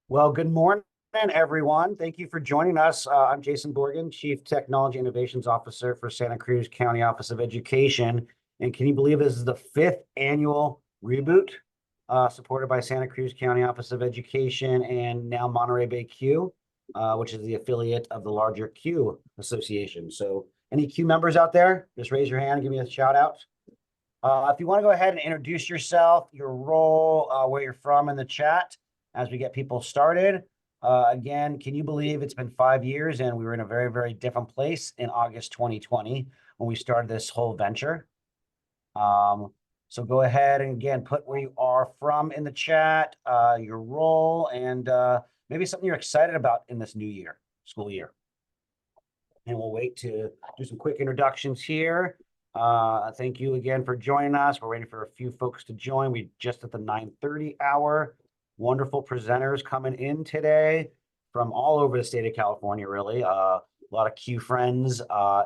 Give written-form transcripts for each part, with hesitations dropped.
Well, good morning, everyone. Thank you for joining us. I'm Jason Borgen, Chief Technology Innovations Officer for Santa Cruz County Office of Education. And can you believe this is the fifth annual Reboot, supported by Santa Cruz County Office of Education and now Monterey Bay Q, which is the affiliate of the larger Q Association. So any Q members out there, just raise your hand and give me a shout out. If you want to go ahead and introduce yourself, your role, where you're from in the chat as we get people started. Again, can you believe it's been 5 years and we were in a very, very different place in August 2020 when we started this whole venture? So go ahead and again, put where you are from in the chat, your role, and maybe something you're excited about in this new year, school year. And we'll wait to do some quick introductions here. Thank you again for joining us. We're waiting for a few folks to join. We just at the 9:30 hour. Wonderful presenters coming in today from all over the state of California, really. A lot of Q friends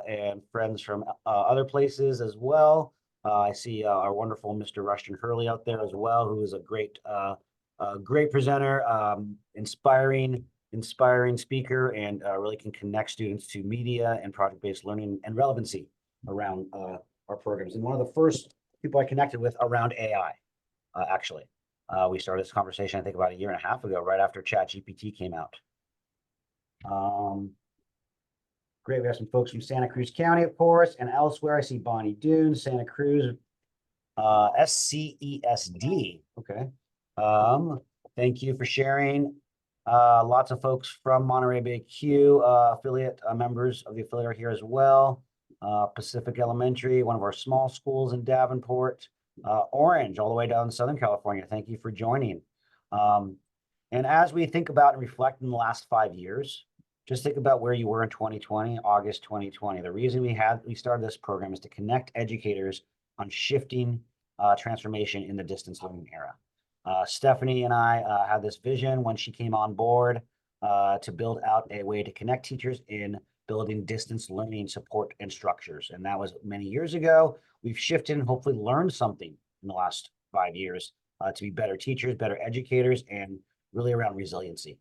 and friends from other places as well. I see our wonderful Mr. Rushton Hurley out there as well, who is a great presenter, inspiring speaker, and really can connect students to media and project-based learning and relevancy around our programs. And one of the first people I connected with around AI, actually. We started this conversation, I think, about a year and a half ago, right after ChatGPT came out. Great. We have some folks from Santa Cruz County, of course, and elsewhere. I see Bonnie Doon, Santa Cruz, SCESD. Okay. Thank you for sharing. Lots of folks from Monterey Bay Q affiliate members of the affiliate are here as well. Pacific Elementary, one of our small schools in Davenport. Orange, all the way down in Southern California. Thank you for joining. And as we think about and reflect in the last 5 years, just think about where you were in 2020, August 2020. The reason we started this program is to connect educators on shifting transformation in the distance learning era. Stephanie and I had this vision when she came on board to build out a way to connect teachers in building distance learning support and structures. And that was many years ago. We've shifted and hopefully learned something in the last 5 years to be better teachers, better educators, and really around resiliency.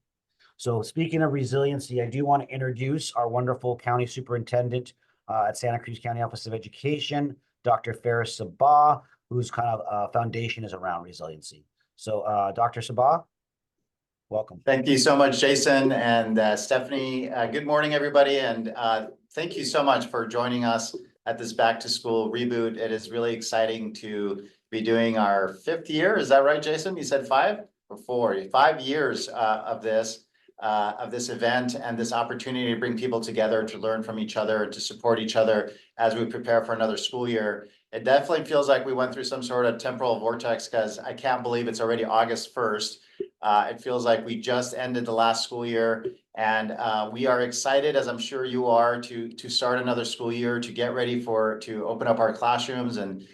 So speaking of resiliency, I do want to introduce our wonderful county superintendent at Santa Cruz County Office of Education, Dr. Faris Sabah, whose kind of foundation is around resiliency. So Dr. Sabah, welcome. Thank you so much, Jason and Stephanie. Good morning, everybody. And thank you so much for joining us at this back to school reboot. It is really exciting to be doing our 5th year. Is that right, Jason? You said 5 or 4? 5 years of this event and this opportunity to bring people together to learn from each other and to support each other as we prepare for another school year. It definitely feels like we went through some sort of temporal vortex because I can't believe it's already August 1st. It feels like we just ended the last school year, and we are excited, as I'm sure you are, to start another school year, to get ready to open up our classrooms and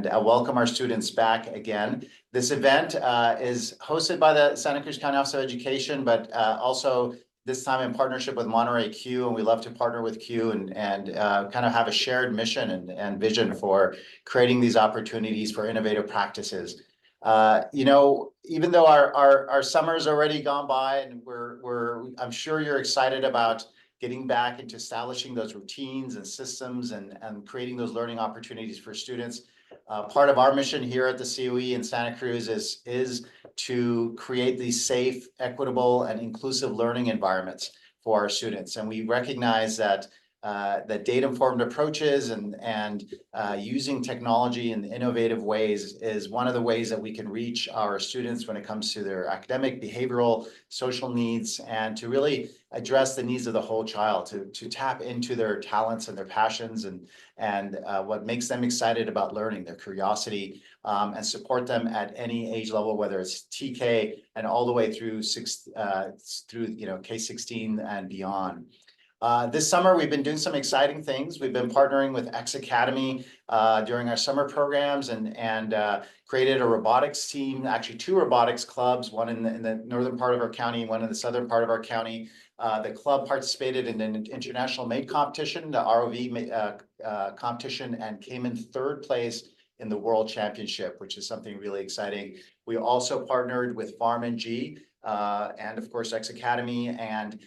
welcome our students back again. This event is hosted by the Santa Cruz County Office of Education, but also this time in partnership with Monterey Q, and we love to partner with Q and kind of have a shared mission and vision for creating these opportunities for innovative practices. You know, even though our summer's already gone by, and I'm sure you're excited about getting back into establishing those routines and systems and creating those learning opportunities for students. Part of our mission here at the COE in Santa Cruz is to create these safe, equitable, and inclusive learning environments for our students. And we recognize that data-informed approaches and using technology in innovative ways is one of the ways that we can reach our students when it comes to their academic, behavioral, social needs, and to really address the needs of the whole child, to tap into their talents and their passions and what makes them excited about learning, their curiosity, and support them at any age level, whether it's TK and all the way through K-16 and beyond. This summer, we've been doing some exciting things. We've been partnering with X Academy during our summer programs and created a robotics team, actually 2 robotics clubs, one in the northern part of our county, one in the southern part of our county. The club participated in an international MAID competition, the ROV competition, and came in 3rd place in the World Championship, which is something really exciting. We also partnered with Farm&G and of course X Academy, and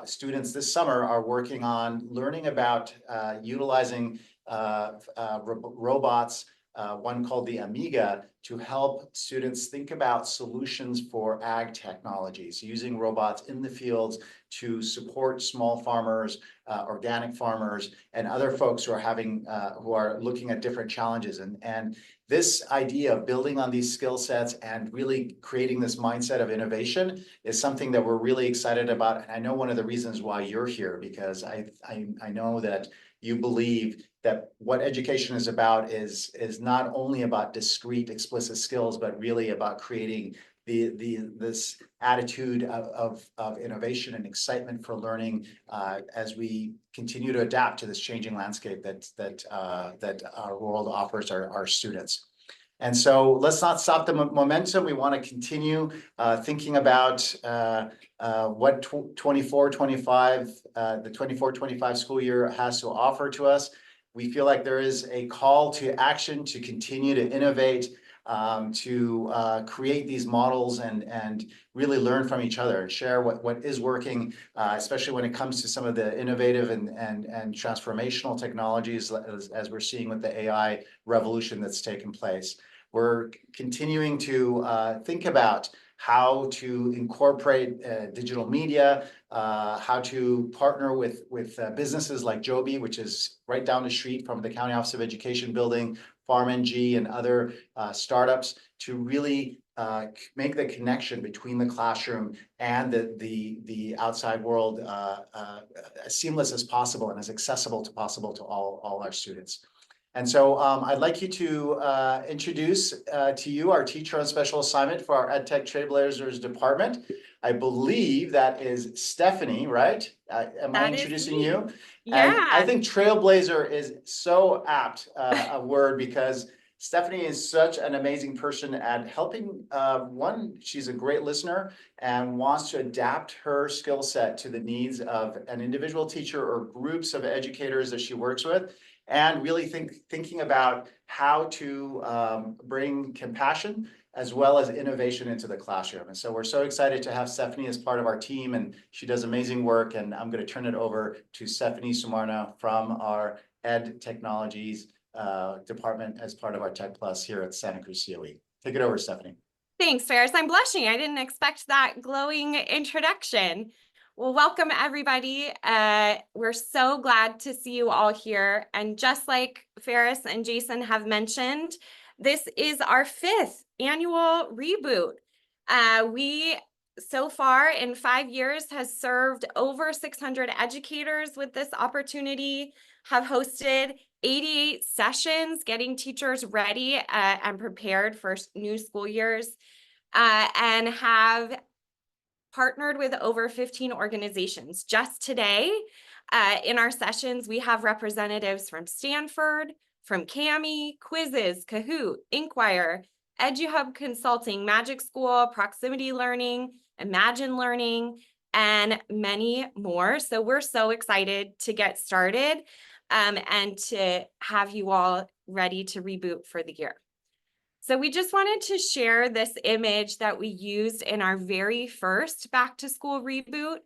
students this summer are working on learning about utilizing robots, one called the Amiga, to help students think about solutions for ag technologies, using robots in the fields to support small farmers, organic farmers, and other folks who are looking at different challenges. And this idea of building on these skill sets and really creating this mindset of innovation is something that we're really excited about. And I know one of the reasons why you're here, because I know that you believe that what education is about is not only about discrete, explicit skills, but really about creating this attitude of innovation and excitement for learning as we continue to adapt to this changing landscape that our world offers our students. And so let's not stop the momentum. We want to continue thinking about what 24-25 school year has to offer to us. We feel like there is a call to action to continue to innovate, to create these models and really learn from each other and share what is working, especially when it comes to some of the innovative and transformational technologies as we're seeing with the AI revolution that's taken place. We're continuing to think about how to incorporate digital media, how to partner with businesses like Joby, which is right down the street from the County Office of Education building, Farm&G, and other startups to really make the connection between the classroom and the outside world as seamless as possible and as accessible to all our students. And so I'd like you to introduce to you our teacher on special assignment for our EdTech Trailblazers department. I believe that is Stephanie, right? Am I introducing you? Yeah. And I think trailblazer is so apt a word, because Stephanie is such an amazing person at helping. One, she's a great listener and wants to adapt her skill set to the needs of an individual teacher or groups of educators that she works with, and really thinking about how to bring compassion as well as innovation into the classroom. And so we're so excited to have Stephanie as part of our team, and she does amazing work. And I'm going to turn it over to Stephanie Sumarna from our Ed Technologies department as part of our Tech Plus here at Santa Cruz COE. Take it over, Stephanie. Thanks, Ferris. I'm blushing. I didn't expect that glowing introduction. Well, welcome everybody. We're so glad to see you all here. And just like Ferris and Jason have mentioned, this is our 5th annual Reboot. We, so far in 5 years, has served over 600 educators with this opportunity, have hosted 88 sessions, getting teachers ready and prepared for new school years, and have partnered with over 15 organizations. Just today, in our sessions, we have representatives from Stanford, from CAMI, Quizzes, Kahoot, Inquire, EduHub Consulting, Magic School, Proximity Learning, Imagine Learning, and many more. So we're so excited to get started and to have you all ready to reboot for the year. So we just wanted to share this image that we used in our very first back to school reboot.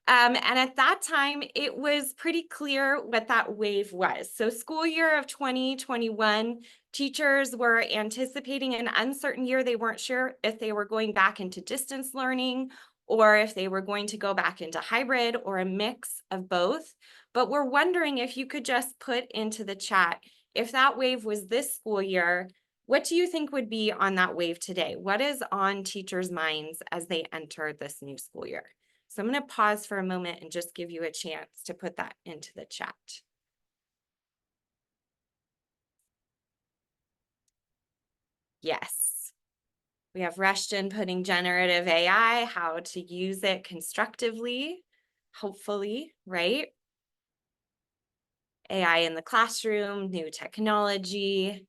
And at that time, it was pretty clear what that wave was. So school year of 2021, teachers were anticipating an uncertain year. They weren't sure if they were going back into distance learning or if they were going to go back into hybrid or a mix of both. But we're wondering if you could just put into the chat, if that wave was this school year, what do you think would be on that wave today? What is on teachers' minds as they enter this new school year? So I'm going to pause for a moment and just give you a chance to put that into the chat. Yes. We have Rushton putting generative AI, how to use it constructively, hopefully, right? AI in the classroom, new technology.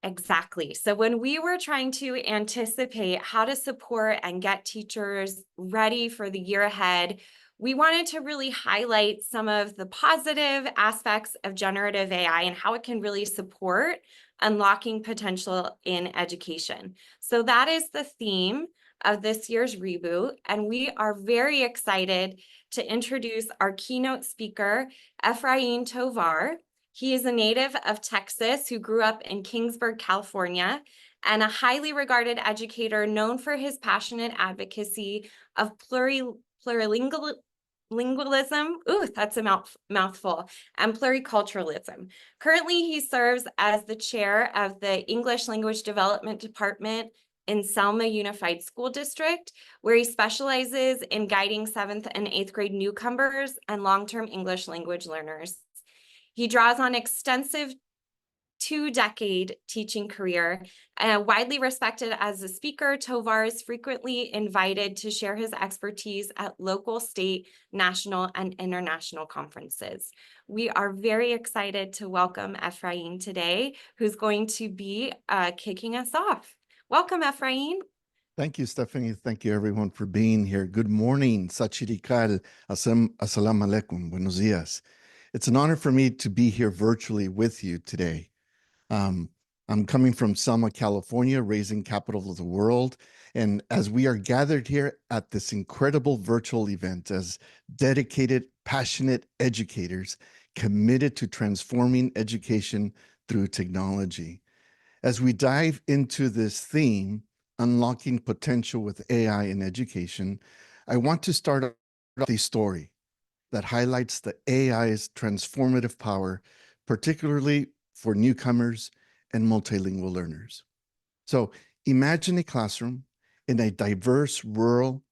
Exactly. So when we were trying to anticipate how to support and get teachers ready for the year ahead, we wanted to really highlight some of the positive aspects of generative AI and how it can really support Unlocking Potential in Education. So that is the theme of this year's Reboot, and we are very excited to introduce our keynote speaker, Efrain Tovar. He is a native of Texas who grew up in Kingsburg, California, and a highly regarded educator known for his passionate advocacy of plurilingualism, ooh, that's a mouthful, and pluriculturalism. Currently, he serves as the chair of the English Language Development Department in Selma Unified School District, where he specializes in guiding 7th and 8th grade newcomers and long-term English language learners. He draws on extensive 2-decade teaching career. Widely respected as a speaker, Tovar is frequently invited to share his expertise at local, state, national, and international conferences. We are very excited to welcome Efrain today, who's going to be kicking us off. Welcome, Efrain. Thank you, Stephanie. Thank you, everyone, for being here. Good morning. Sachirikal. Assalamu alaikum. Buenos dias. It's an honor for me to be here virtually with you today. I'm coming from Selma, California, raising capital of the world. And as we are gathered here at this incredible virtual event as dedicated, passionate educators committed to transforming education through technology. As we dive into this theme, unlocking potential with AI in education, I want to start with a story that highlights the AI's transformative power, particularly for newcomers and multilingual learners. So imagine a classroom in a diverse rural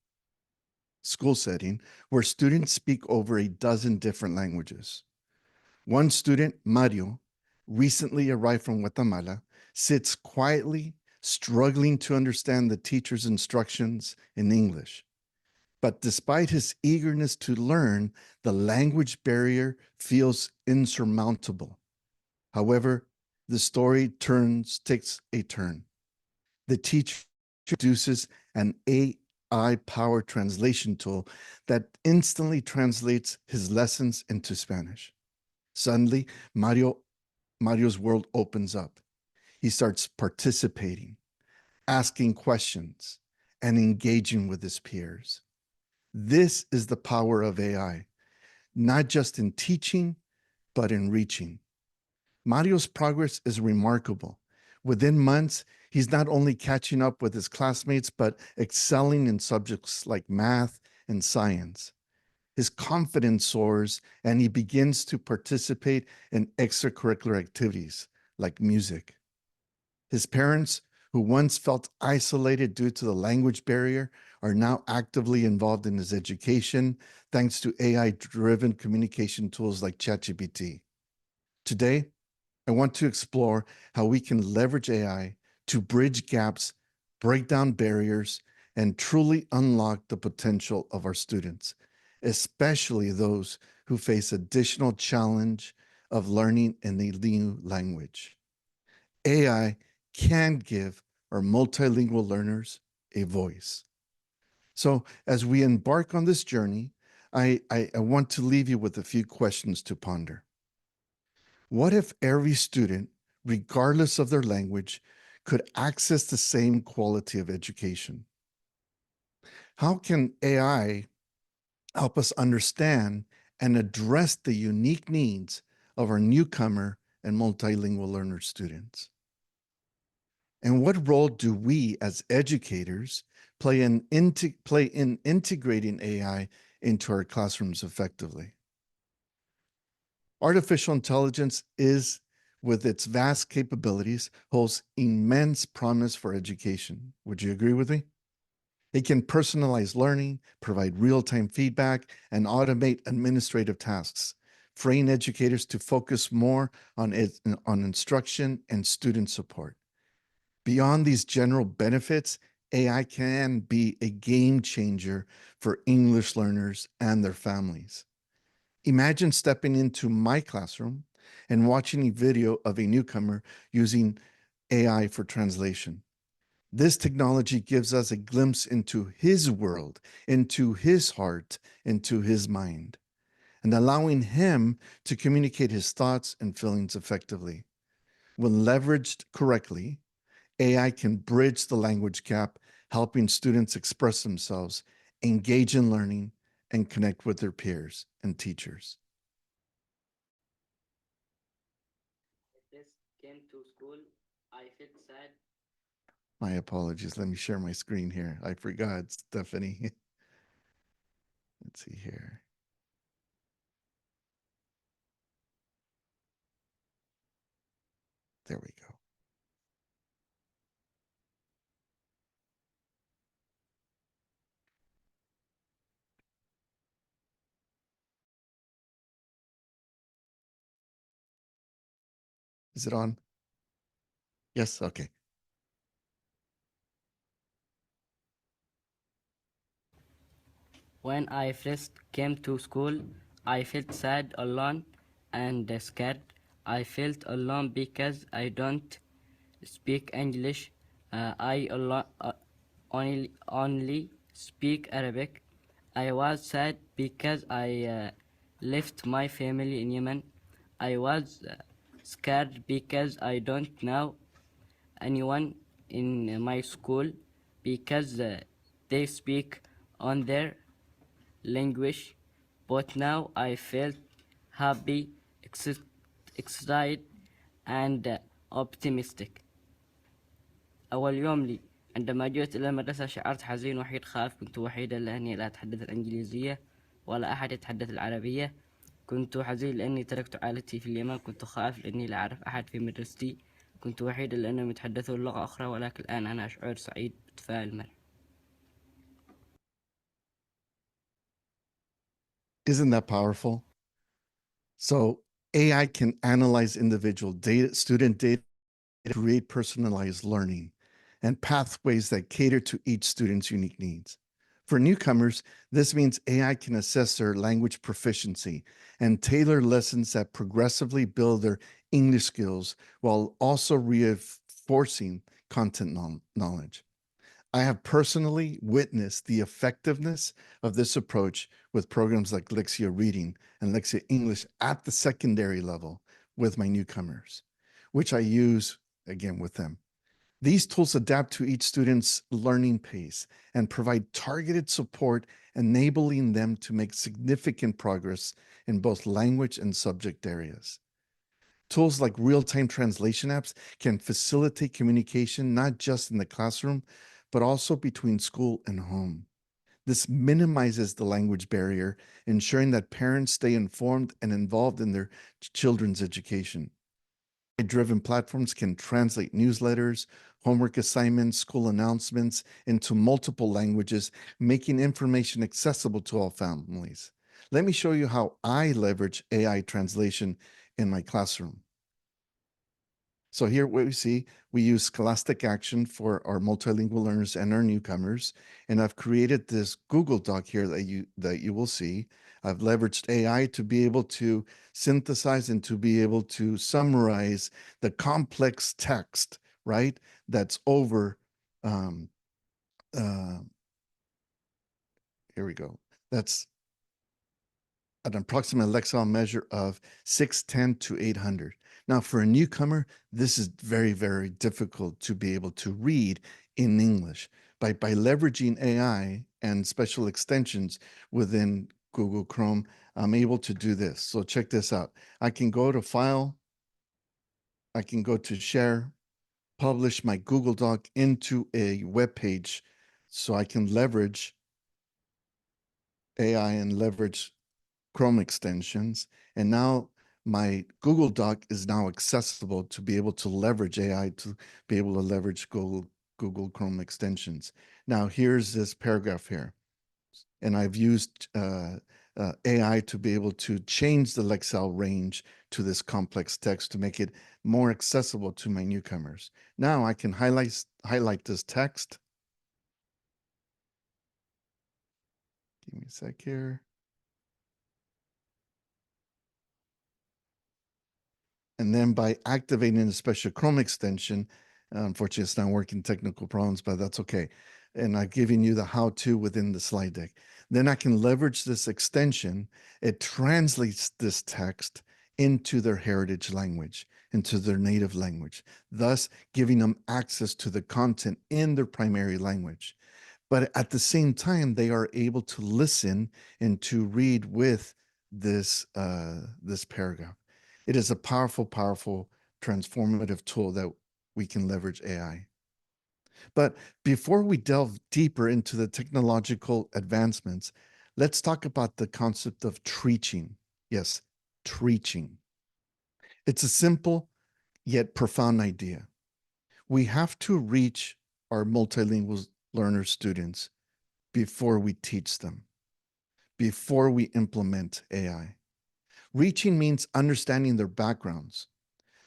school setting where students speak over a dozen different languages. One student, Mario, recently arrived from Guatemala, sits quietly, struggling to understand the teacher's instructions in English. But despite his eagerness to learn, the language barrier feels insurmountable. However, the story takes a turn. The teacher introduces an AI-powered translation tool that instantly translates his lessons into Spanish. Suddenly, Mario's world opens up. He starts participating, asking questions, and engaging with his peers. This is the power of AI, not just in teaching, but in reaching. Mario's progress is remarkable. Within months, he's not only catching up with his classmates, but excelling in subjects like math and science. His confidence soars, and he begins to participate in extracurricular activities like music. His parents, who once felt isolated due to the language barrier, are now actively involved in his education thanks to AI-driven communication tools like ChatGPT. Today, I want to explore how we can leverage AI to bridge gaps, break down barriers, and truly unlock the potential of our students, especially those who face additional challenge of learning in a new language. AI can give our multilingual learners a voice. So as we embark on this journey, I want to leave you with a few questions to ponder. What if every student, regardless of their language, could access the same quality of education? How can AI help us understand and address the unique needs of our newcomer and multilingual learner students? And what role do we as educators play in integrating AI into our classrooms effectively? Artificial intelligence is, with its vast capabilities, holds immense promise for education. Would you agree with me? It can personalize learning, provide real-time feedback, and automate administrative tasks, freeing educators to focus more on instruction and student support. Beyond these general benefits, AI can be a game changer for English learners and their families. Imagine stepping into my classroom and watching a video of a newcomer using AI for translation. This technology gives us a glimpse into his world, into his heart, into his mind, and allowing him to communicate his thoughts and feelings effectively. When leveraged correctly, AI can bridge the language gap, helping students express themselves, engage in learning, and connect with their peers and teachers. This came to school, I felt sad. My apologies. Let me share my screen here. I forgot, Stephanie. Let's see here. There we go. Is it on? Yes, okay. When I first came to school, I felt sad, alone, and scared. I felt alone because I don't speak English. I only speak Arabic. I was sad because I left my family in Yemen. I was scared because I don't know anyone in my school because they speak on their language. But now I felt happy, excited, and optimistic. أول يوم لي عندما جئت إلى المدرسة شعرت حزين وحيد خائف. كنت وحيدا لأني لا أتحدث الإنجليزية ولا أحد يتحدث العربية. كنت حزين لأني تركت عائلتي في اليمن. كنت خائف لأني لا أعرف أحد في مدرستي. كنت وحيدا لأنهم يتحدثون لغة أخرى، ولكن الآن أنا أشعر سعيد متفائل مرح. Isn't that powerful? So AI can analyze individual data, student data, create personalized learning and pathways that cater to each student's unique needs. For newcomers, this means AI can assess their language proficiency and tailor lessons that progressively build their English skills while also reinforcing content knowledge. I have personally witnessed the effectiveness of this approach with programs like Lexia Reading and Lexia English at the secondary level with my newcomers, which I use again with them. These tools adapt to each student's learning pace and provide targeted support, enabling them to make significant progress in both language and subject areas. Tools like real-time translation apps can facilitate communication not just in the classroom, but also between school and home. This minimizes the language barrier, ensuring that parents stay informed and involved in their children's education. AI-driven platforms can translate newsletters, homework assignments, school announcements into multiple languages, making information accessible to all families. Let me show you how I leverage AI translation in my classroom. So here what we see, we use Scholastic Action for our multilingual learners and our newcomers. And I've created this Google Doc here that you will see. I've leveraged AI to be able to synthesize and to be able to summarize the complex text, right? That's over, here we go. That's an approximate lexile measure of 610 to 800. Now, for a newcomer, this is very, very difficult to be able to read in English. By leveraging AI and special extensions within Google Chrome, I'm able to do this. So check this out. I can go to File, I can go to Share, publish my Google Doc into a web page so I can leverage AI and leverage Chrome extensions. And now my Google Doc is now accessible to be able to leverage AI to be able to leverage Google Chrome extensions. Now here's this paragraph here. And I've used AI to be able to change the lexile range to this complex text to make it more accessible to my newcomers. Now I can highlight this text. Give me a sec here. And then by activating a special Chrome extension, unfortunately, it's not working, technical problems, but that's okay. And I've given you the how-to within the slide deck. Then I can leverage this extension. It translates this text into their heritage language. into their native language, thus giving them access to the content in their primary language. But at the same time, they are able to listen and to read with this paragraph. It is a powerful, powerful, transformative tool that we can leverage AI. But before we delve deeper into the technological advancements, let's talk about the concept of teaching. Yes, teaching. It's a simple yet profound idea. We have to reach our multilingual learner students before we teach them, before we implement AI. Reaching means understanding their backgrounds,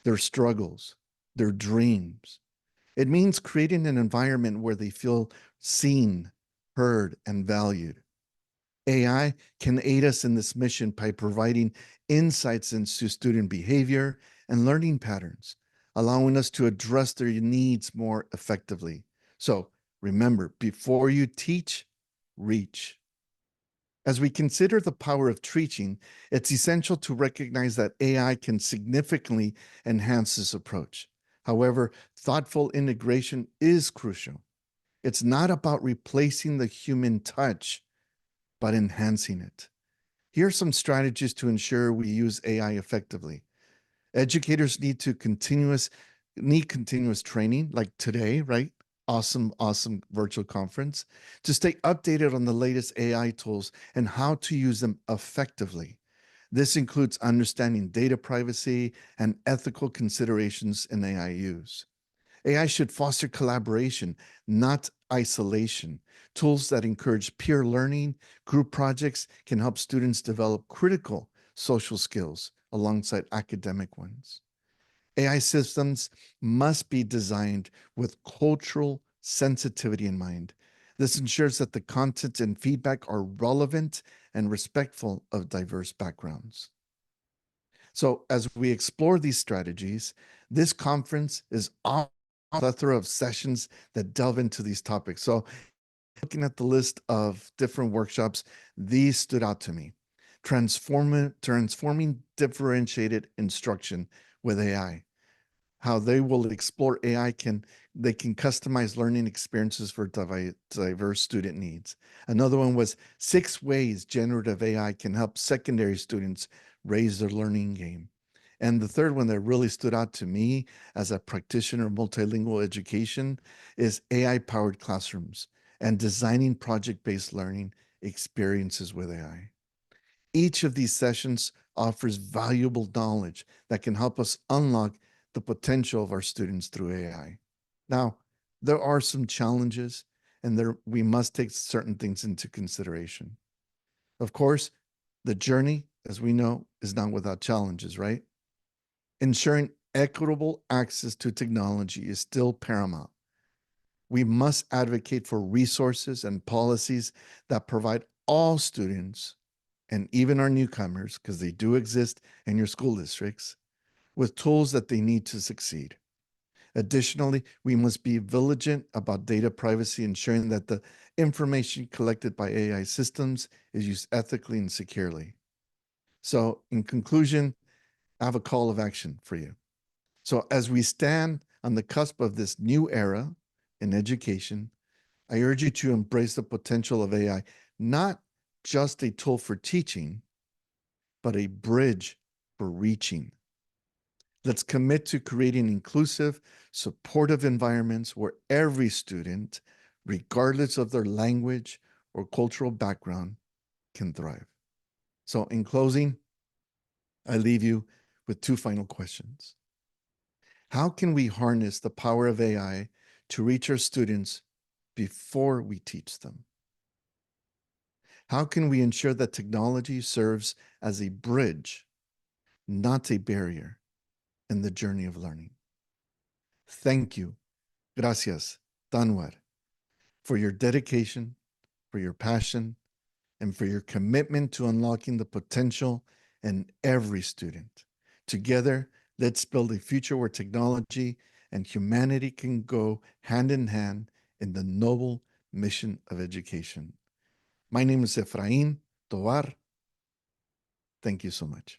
their struggles, their dreams. It means creating an environment where they feel seen, heard, and valued. AI can aid us in this mission by providing insights into student behavior and learning patterns, allowing us to address their needs more effectively. So remember, before you teach, reach. As we consider the power of teaching, it's essential to recognize that AI can significantly enhance this approach. However, thoughtful integration is crucial. It's not about replacing the human touch, but enhancing it. Here are some strategies to ensure we use AI effectively. Educators need continuous training, like today, right? Awesome virtual conference, to stay updated on the latest AI tools and how to use them effectively. This includes understanding data privacy and ethical considerations in AI use. AI should foster collaboration, not isolation. Tools that encourage peer learning, group projects can help students develop critical social skills alongside academic ones. AI systems must be designed with cultural sensitivity in mind. This ensures that the content and feedback are relevant and respectful of diverse backgrounds. So as we explore these strategies, this conference is a plethora of sessions that delve into these topics. So looking at the list of different workshops, these stood out to me. Transforming differentiated instruction with AI. How they will explore AI they can customize learning experiences for diverse student needs. Another one was 6 ways generative AI can help secondary students raise their learning game. And the third one that really stood out to me as a practitioner of multilingual education is AI-powered classrooms and designing project-based learning experiences with AI. Each of these sessions offers valuable knowledge that can help us unlock the potential of our students through AI. Now, there are some challenges, and we must take certain things into consideration. Of course, the journey, as we know, is not without challenges, right? Ensuring equitable access to technology is still paramount. We must advocate for resources and policies that provide all students, and even our newcomers, because they do exist in your school districts, with tools that they need to succeed. Additionally, we must be vigilant about data privacy, ensuring that the information collected by AI systems is used ethically and securely. So in conclusion, I have a call of action for you. So as we stand on the cusp of this new era in education, I urge you to embrace the potential of AI, not just a tool for teaching, but a bridge for reaching. Let's commit to creating inclusive, supportive environments where every student, regardless of their language or cultural background, can thrive. So in closing, I leave you with 2 final questions. How can we harness the power of AI to reach our students before we teach them? How can we ensure that technology serves as a bridge, not a barrier, in the journey of learning? Thank you, gracias, Tanwar, for your dedication, for your passion, and for your commitment to unlocking the potential in every student. Together, let's build a future where technology and humanity can go hand in hand in the noble mission of education. My name is Efrain Tovar. Thank you so much.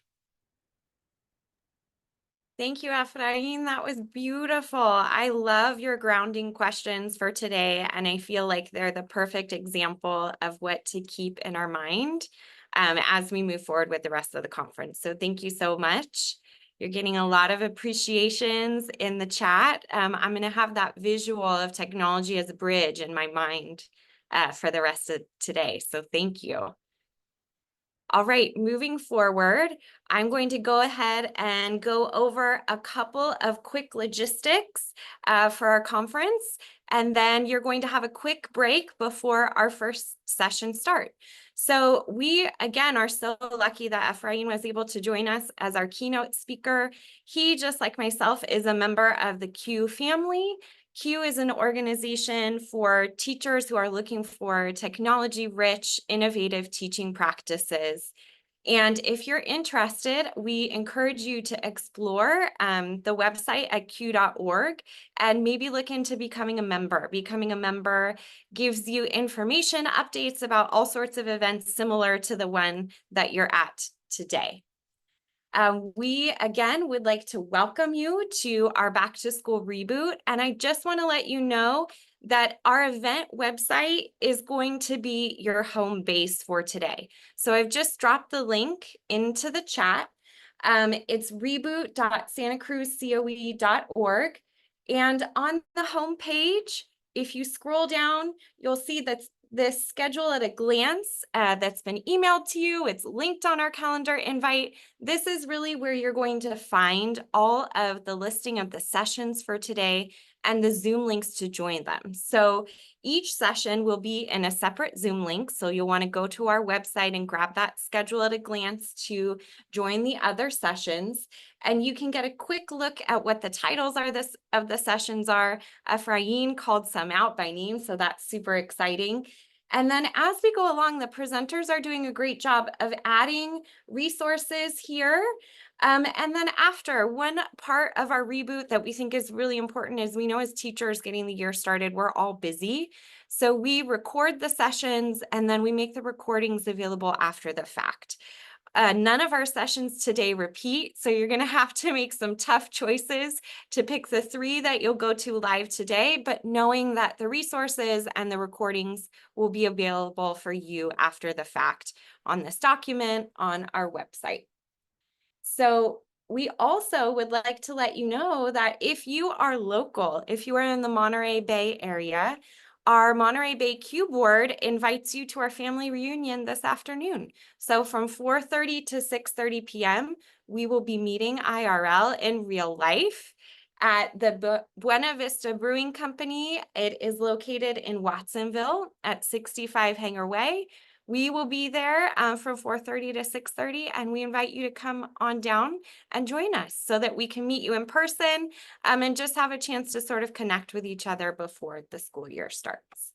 Thank you, Efrain. That was beautiful. I love your grounding questions for today, and I feel like they're the perfect example of what to keep in our mind as we move forward with the rest of the conference. So thank you so much. You're getting a lot of appreciations in the chat. I'm going to have that visual of technology as a bridge in my mind for the rest of today. So thank you. All right, moving forward, I'm going to go ahead and go over a couple of quick logistics for our conference, and then you're going to have a quick break before our first session start. So we, again, are so lucky that Efrain was able to join us as our keynote speaker. He, just like myself, is a member of the Q family. Q is an organization for teachers who are looking for technology-rich, innovative teaching practices. And if you're interested, we encourage you to explore the website at q.org and maybe look into becoming a member. Becoming a member gives you information, updates about all sorts of events similar to the one that you're at today. We, again, would like to welcome you to our Back to School Reboot. And I just want to let you know that our event website is going to be your home base for today. So I've just dropped the link into the chat. It's reboot.santacruzcoe.org. And on the home page, if you scroll down, you'll see that this schedule at a glance that's been emailed to you. It's linked on our calendar invite. This is really where you're going to find all of the listing of the sessions for today and the Zoom links to join them. So each session will be in a separate Zoom link. So you'll want to go to our website and grab that schedule at a glance to join the other sessions. And you can get a quick look at what the titles are of the sessions are. Efrain called some out by name, so that's super exciting. And then as we go along, the presenters are doing a great job of adding resources here. And then after, one part of our reboot that we think is really important is we know as teachers getting the year started, we're all busy. So we record the sessions and then we make the recordings available after the fact. None of our sessions today repeat, so you're going to have to make some tough choices to pick the 3 that you'll go to live today, but knowing that the resources and the recordings will be available for you after the fact on this document on our website. So we also would like to let you know that if you are local, if you are in the Monterey Bay area, our Monterey Bay Q board invites you to our family reunion this afternoon. So from 4:30 to 6:30 p.m., we will be meeting IRL in real life at the Buena Vista Brewing Company. It is located in Watsonville at 65 Hanger Way. We will be there from 4:30 to 6:30, and we invite you to come on down and join us so that we can meet you in person and just have a chance to sort of connect with each other before the school year starts.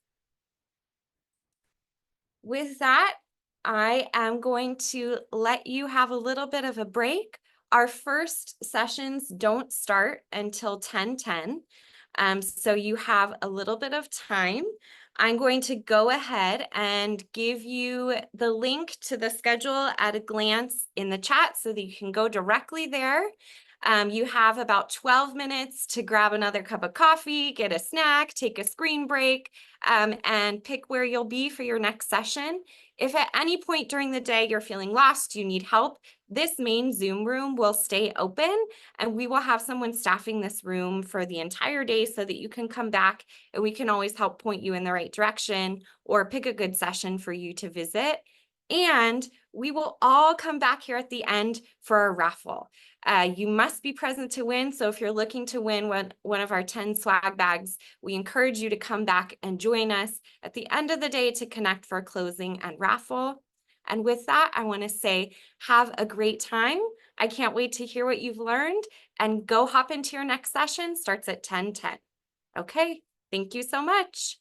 With that, I am going to let you have a little bit of a break. Our first sessions don't start until 10:10, so you have a little bit of time. I'm going to go ahead and give you the link to the schedule at a glance in the chat so that you can go directly there. You have about 12 minutes to grab another cup of coffee, get a snack, take a screen break, and pick where you'll be for your next session. If at any point during the day you're feeling lost, you need help, this main Zoom room will stay open and we will have someone staffing this room for the entire day so that you can come back and we can always help point you in the right direction or pick a good session for you to visit. And we will all come back here at the end for a raffle. You must be present to win. So if you're looking to win one of our 10 swag bags, we encourage you to come back and join us at the end of the day to connect for closing and raffle. And with that, I want to say, have a great time. I can't wait to hear what you've learned and go hop into your next session. Starts at 10:10. Okay, thank you so much.